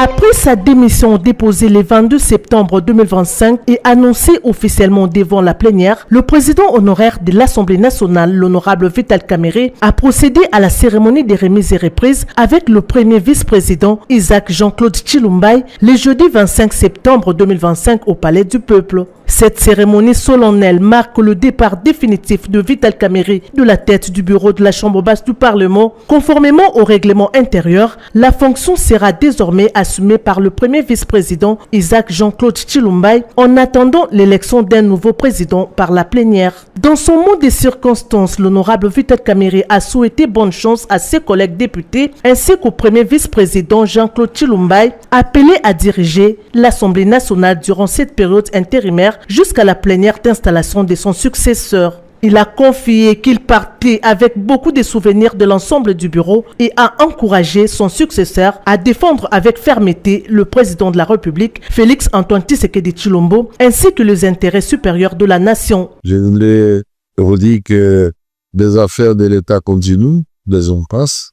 Après sa démission déposée le 22 septembre 2025 et annoncée officiellement devant la plénière, le président honoraire de l'Assemblée nationale, l'honorable Vital Kamerhe, a procédé à la cérémonie des remises et reprises avec le premier vice-président Isaac Jean-Claude Tshilombaye le jeudi 25 septembre 2025 au Palais du Peuple. Cette cérémonie solennelle marque le départ définitif de Vital Kamerhe de la tête du bureau de la Chambre basse du Parlement. Conformément au règlement intérieur, la fonction sera désormais assumée par le premier vice-président Isaac Jean-Claude Tshilombaye en attendant l'élection d'un nouveau président par la plénière. Dans son mot des circonstances, l'honorable Vital Kamerhe a souhaité bonne chance à ses collègues députés ainsi qu'au premier vice-président Jean-Claude Tshilombaye, appelé à diriger l'Assemblée nationale durant cette période intérimaire jusqu'à la plénière d'installation de son successeur. Il a confié qu'il partait avec beaucoup de souvenirs de l'ensemble du bureau et a encouragé son successeur à défendre avec fermeté le président de la République, Félix Antoine Tshisekedi Tshilombo, ainsi que les intérêts supérieurs de la nation. Je voulais vous dire que les affaires de l'État continuent, les hommes passent,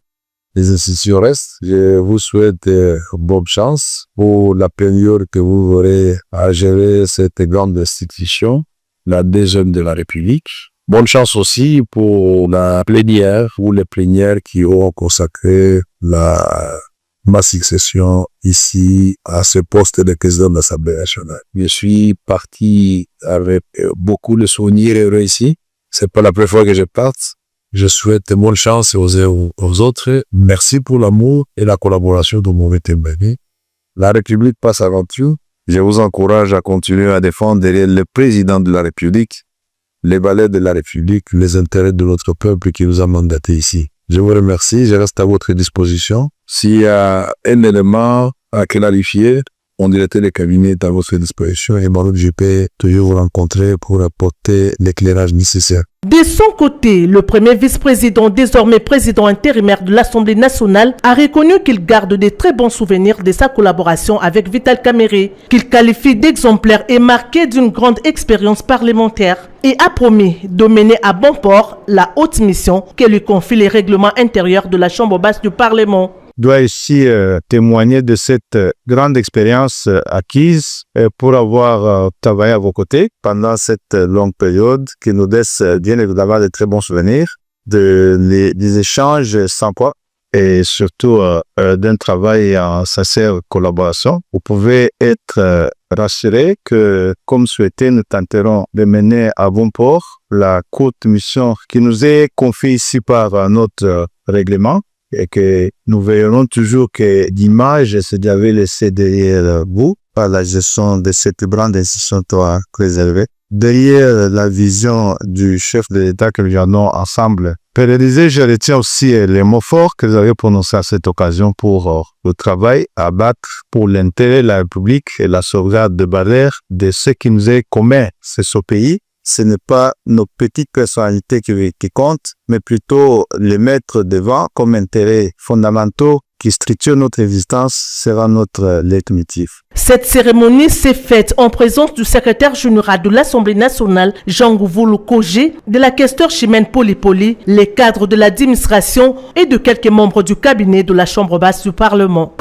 les institutions restent. Je vous souhaite bonne chance pour la période que vous aurez à gérer cette grande institution, la deuxième de la République. Bonne chance aussi pour la plénière ou les plénières qui auront consacré ma succession ici à ce poste de président de l'Assemblée nationale. Je suis parti avec beaucoup de souvenirs heureux ici. C'est pas la première fois que je parte. Je souhaite bonne chance aux autres. Merci pour l'amour et la collaboration dont vous m'avez béni. La République passe avant tout. Je vous encourage à continuer à défendre derrière le président de la République, les valeurs de la République, les intérêts de notre peuple qui nous a mandatés ici. Je vous remercie. Je reste à votre disposition. S'il y a un élément à clarifier, on directeur des cabinets est à votre disposition et moi, je peux toujours vous rencontrer pour apporter l'éclairage nécessaire. De son côté, le premier vice-président, désormais président intérimaire de l'Assemblée nationale, a reconnu qu'il garde de très bons souvenirs de sa collaboration avec Vital Kamerhe, qu'il qualifie d'exemplaire et marqué d'une grande expérience parlementaire, et a promis de mener à bon port la haute mission que lui confie les règlements intérieurs de la Chambre basse du Parlement. Dois ici témoigner de cette grande expérience acquise pour avoir travaillé à vos côtés pendant cette longue période qui nous laisse bien évidemment de très bons souvenirs, des échanges sans quoi et surtout d'un travail en sincère collaboration. Vous pouvez être rassurés que, comme souhaité, nous tenterons de mener à bon port la courte mission qui nous est confiée ici par notre règlement. Et que nous verrons toujours que l'image se devait laisser derrière vous par la gestion de cette grande institution très élevée. Derrière la vision du chef de l'État que nous viendrons ensemble pérenniser, je retiens aussi les mots forts que vous avez prononcés à cette occasion pour le travail à battre pour l'intérêt de la République et la sauvegarde de barrières de ce qui nous est commun, c'est ce pays. Ce n'est pas nos petites personnalités qui comptent, mais plutôt les mettre devant comme intérêts fondamentaux qui structurent notre existence sera notre leitmotiv. Cette cérémonie s'est faite en présence du secrétaire général de l'Assemblée nationale, Jean Ngouvoulou Kogé, de la questeur Chimène Poli, les cadres de l'administration et de quelques membres du cabinet de la Chambre basse du Parlement.